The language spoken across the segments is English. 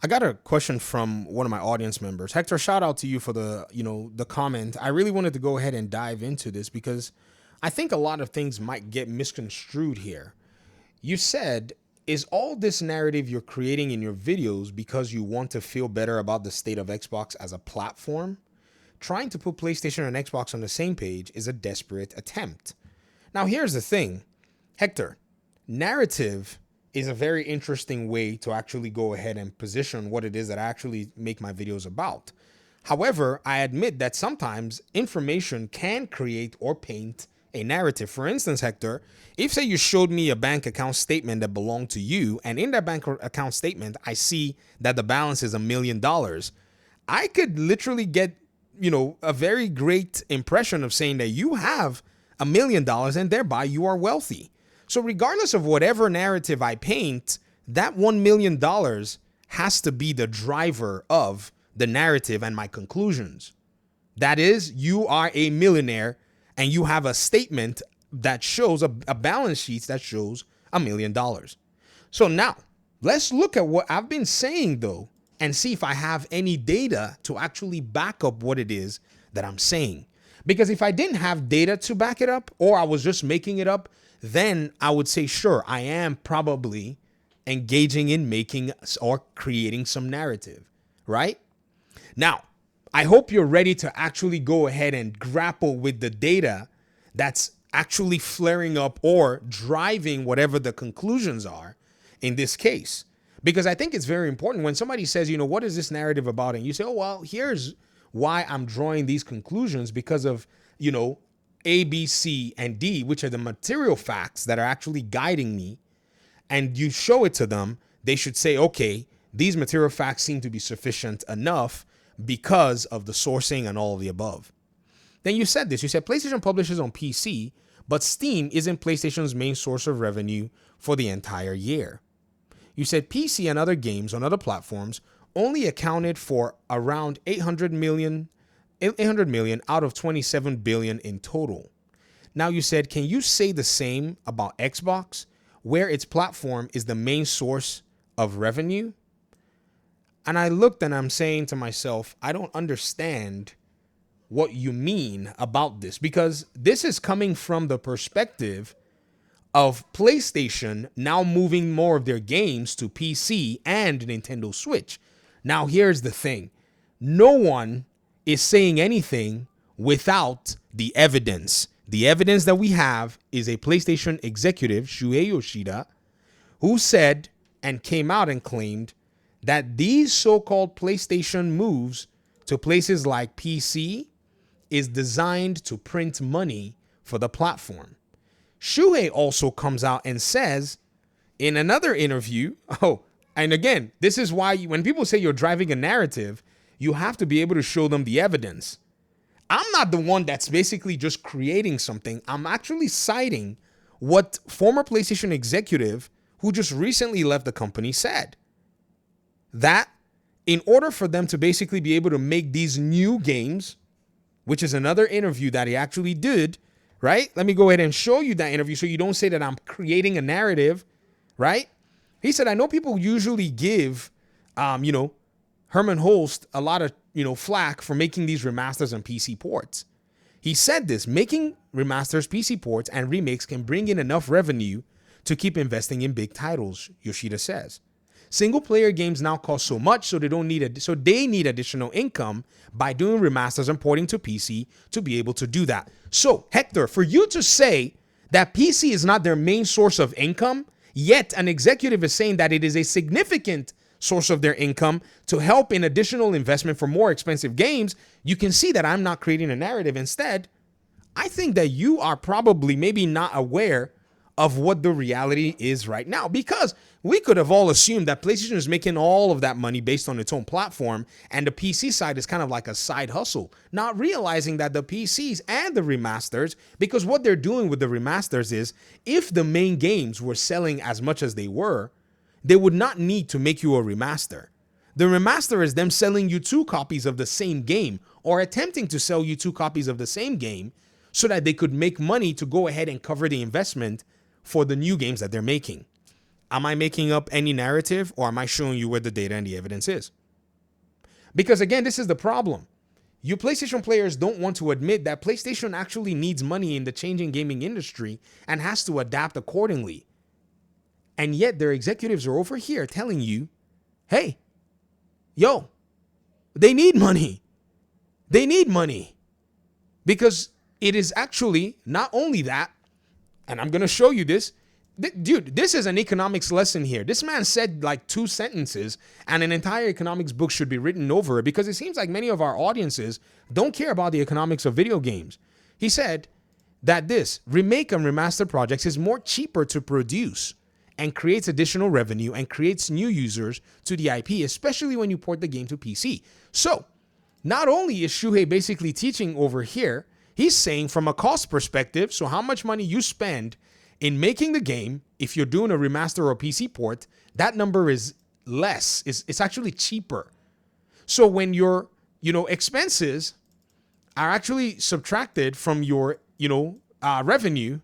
I got a question from one of my audience members. Hector, shout out to you for the comment. I really wanted to go ahead and dive into this because I think a lot of things might get misconstrued here. You said, is all this narrative you're creating in your videos because you want to feel better about the state of Xbox as a platform? Trying to put PlayStation and Xbox on the same page is a desperate attempt. Now, here's the thing, Hector, narrative is a very interesting way to actually go ahead and position what it is that I actually make my videos about. However, I admit that sometimes information can create or paint a narrative. For instance, Hector, if say you showed me a bank account statement that belonged to you, and in that bank account statement, I see that the balance is $1 million, I could literally get, a very great impression of saying that you have $1 million and thereby you are wealthy. So regardless of whatever narrative I paint, that $1 million has to be the driver of the narrative and my conclusions. That is, you are a millionaire and you have a statement that shows a balance sheet that shows $1 million. So now let's look at what I've been saying though, and see if I have any data to actually back up what it is that I'm saying. Because if I didn't have data to back it up, or I was just making it up, then I would say, sure, I am probably engaging in making or creating some narrative, right? Now, I hope you're ready to actually go ahead and grapple with the data that's actually flaring up or driving whatever the conclusions are in this case. Because I think it's very important when somebody says, what is this narrative about? And you say, oh, well, here's why I'm drawing these conclusions because of, A, B, C, and D, which are the material facts that are actually guiding me, and you show it to them, they should say, okay, these material facts seem to be sufficient enough because of the sourcing and all of the above. Then you said this, you said PlayStation publishes on PC, but Steam isn't PlayStation's main source of revenue for the entire year. You said PC and other games on other platforms only accounted for around 800 million out of 27 billion in total. Now you said, can you say the same about Xbox, where its platform is the main source of revenue? And I looked and I'm saying to myself, I don't understand what you mean about this, because this is coming from the perspective of PlayStation now moving more of their games to PC and Nintendo Switch. Now here's the thing. No one is saying anything without the evidence. The evidence that we have is a PlayStation executive, Shuhei Yoshida, who said and came out and claimed that these so-called PlayStation moves to places like PC is designed to print money for the platform. Shuhei also comes out and says in another interview, and again, this is why when people say you're driving a narrative, you have to be able to show them the evidence. I'm not the one that's basically just creating something. I'm actually citing what former PlayStation executive who just recently left the company said. That in order for them to basically be able to make these new games, which is another interview that he actually did, right? Let me go ahead and show you that interview so you don't say that I'm creating a narrative, right? He said, I know people usually give, Herman Holst a lot of, flack for making these remasters and PC ports. He said this, making remasters, PC ports, and remakes can bring in enough revenue to keep investing in big titles, Yoshida says. Single player games now cost so much, so they need additional income by doing remasters and porting to PC to be able to do that. So, Hector, for you to say that PC is not their main source of income, yet an executive is saying that it is a significant source of their income to help in additional investment for more expensive games, you can see that I'm not creating a narrative. Instead, I think that you are probably maybe not aware of what the reality is right now, because we could have all assumed that PlayStation is making all of that money based on its own platform, and the PC side is kind of like a side hustle, not realizing that the PCs and the remasters, because what they're doing with the remasters is, if the main games were selling as much as they were, they would not need to make you a remaster. The remaster is them selling you 2 copies of the same game, or attempting to sell you 2 copies of the same game, so that they could make money to go ahead and cover the investment for the new games that they're making. Am I making up any narrative, or am I showing you where the data and the evidence is? Because again, this is the problem. You PlayStation players don't want to admit that PlayStation actually needs money in the changing gaming industry and has to adapt accordingly. And yet their executives are over here telling you, hey, yo, they need money. They need money. Because it is actually not only that, and I'm going to show you this. Dude, this is an economics lesson here. This man said like 2 sentences and an entire economics book should be written over it, because it seems like many of our audiences don't care about the economics of video games. He said that this remake and remaster projects is more cheaper to produce and creates additional revenue and creates new users to the IP, especially when you port the game to PC. So not only is Shuhei basically teaching over here, he's saying from a cost perspective, so how much money you spend in making the game, if you're doing a remaster or a PC port, that number is less. It's actually cheaper. So when your, expenses are actually subtracted from your, revenue,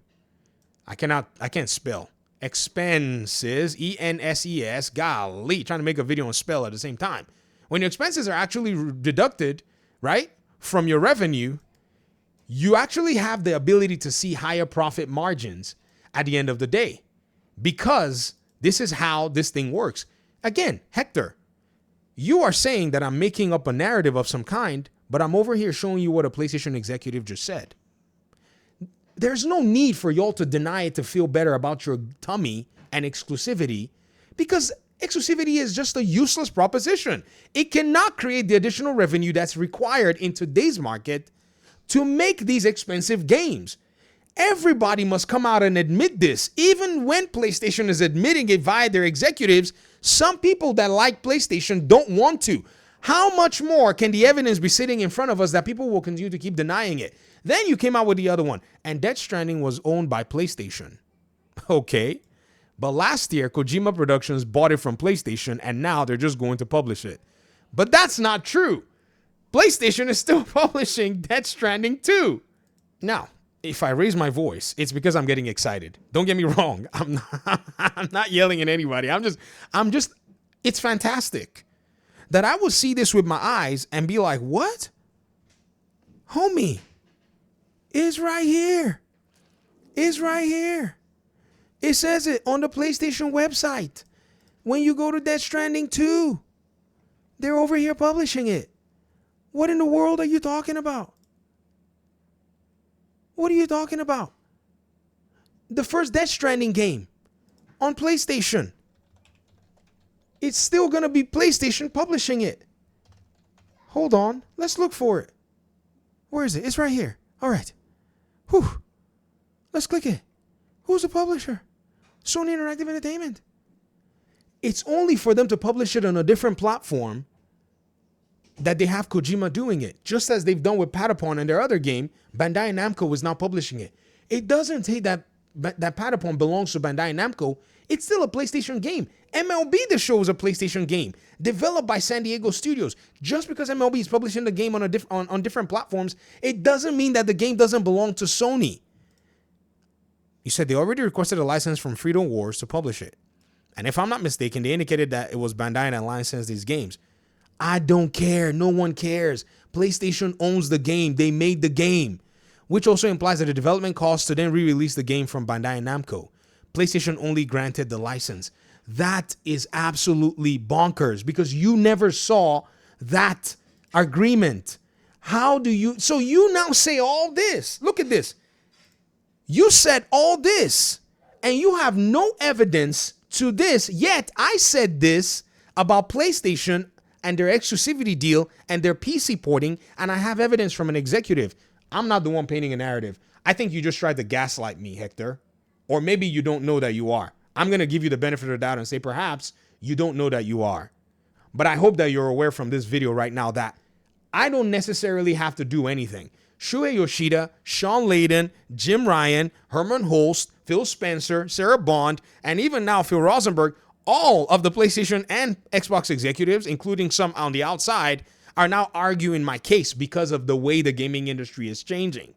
I can't spell. Expenses, E-N-S-E-S, golly, trying to make a video and spell at the same time. When your expenses are actually deducted, right, from your revenue, you actually have the ability to see higher profit margins at the end of the day, because this is how this thing works. Again, Hector, you are saying that I'm making up a narrative of some kind, but I'm over here showing you what a PlayStation executive just said. There's no need for y'all to deny it to feel better about your tummy and exclusivity, because exclusivity is just a useless proposition. It cannot create the additional revenue that's required in today's market to make these expensive games. Everybody must come out and admit this. Even when PlayStation is admitting it via their executives, some people that like PlayStation don't want to. How much more can the evidence be sitting in front of us that people will continue to keep denying it? Then you came out with the other one, and Death Stranding was owned by PlayStation. Okay, but last year, Kojima Productions bought it from PlayStation, and now they're just going to publish it. But that's not true. PlayStation is still publishing Death Stranding 2. Now, if I raise my voice, it's because I'm getting excited. Don't get me wrong. I'm not yelling at anybody. It's fantastic that I will see this with my eyes and be like, what? Homie, it's right here. It's right here. It says it on the PlayStation website. When you go to Death Stranding 2, they're over here publishing it. What in the world are you talking about? What are you talking about? The first Death Stranding game on PlayStation. It's still going to be PlayStation publishing it. Hold on. Let's look for it. Where is it? It's right here. All right. Whew. Let's click it. Who's the publisher? Sony Interactive Entertainment. It's only for them to publish it on a different platform that they have Kojima doing it, just as they've done with Patapon and their other game. Bandai Namco is now publishing it. It doesn't say that Patapon belongs to Bandai Namco. It's still a PlayStation game. MLB The Show is a PlayStation game developed by San Diego Studios. Just because MLB is publishing the game on different platforms, it doesn't mean that the game doesn't belong to Sony. You said they already requested a license from Freedom Wars to publish it. And if I'm not mistaken, they indicated that it was Bandai that licensed these games. I don't care. No one cares. PlayStation owns the game. They made the game, which also implies that the development costs to then re-release the game from Bandai Namco. PlayStation only granted the license. That is absolutely bonkers because you never saw that agreement. How do you... So you now say all this. Look at this. You said all this and you have no evidence to this. Yet I said this about PlayStation and their exclusivity deal and their PC porting, and I have evidence from an executive. I'm not the one painting a narrative. I think you just tried to gaslight me, Hector. Or maybe you don't know that you are. I'm going to give you the benefit of the doubt and say perhaps you don't know that you are. But I hope that you're aware from this video right now that I don't necessarily have to do anything. Shuhei Yoshida, Sean Layden, Jim Ryan, Herman Holst, Phil Spencer, Sarah Bond, and even now Phil Rosenberg, all of the PlayStation and Xbox executives, including some on the outside, are now arguing my case because of the way the gaming industry is changing.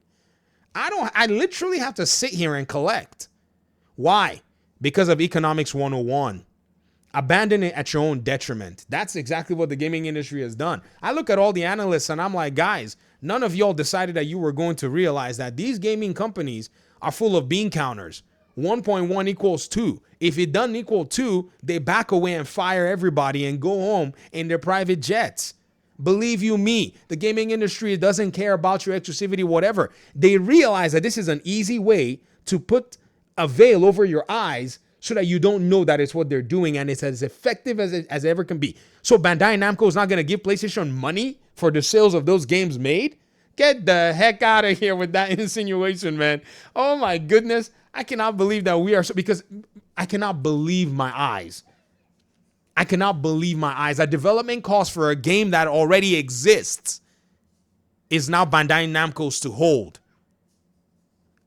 I literally have to sit here and collect. Why? because of economics 101. Abandon it at your own detriment. That's exactly what the gaming industry has done. I look at all the analysts and I'm like, guys, none of y'all decided that you were going to realize that these gaming companies are full of bean counters. 1.1 equals 2. If it doesn't equal 2, they back away and fire everybody and go home in their private jets. Believe you me, the gaming industry doesn't care about your exclusivity, whatever. They realize that this is an easy way to put a veil over your eyes so that you don't know that it's what they're doing, and it's as effective as it ever can be. So Bandai Namco is not going to give PlayStation money for the sales of those games made? Get the heck out of here with that insinuation, man. Oh my goodness. I cannot believe that we are because I cannot believe my eyes. I cannot believe my eyes. A development cost for a game that already exists is now Bandai Namco's to hold.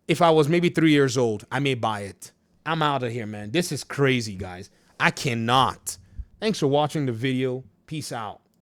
If I was maybe 3 years old, I may buy it. I'm out of here, man. This is crazy, guys. I cannot. Thanks for watching the video. Peace out.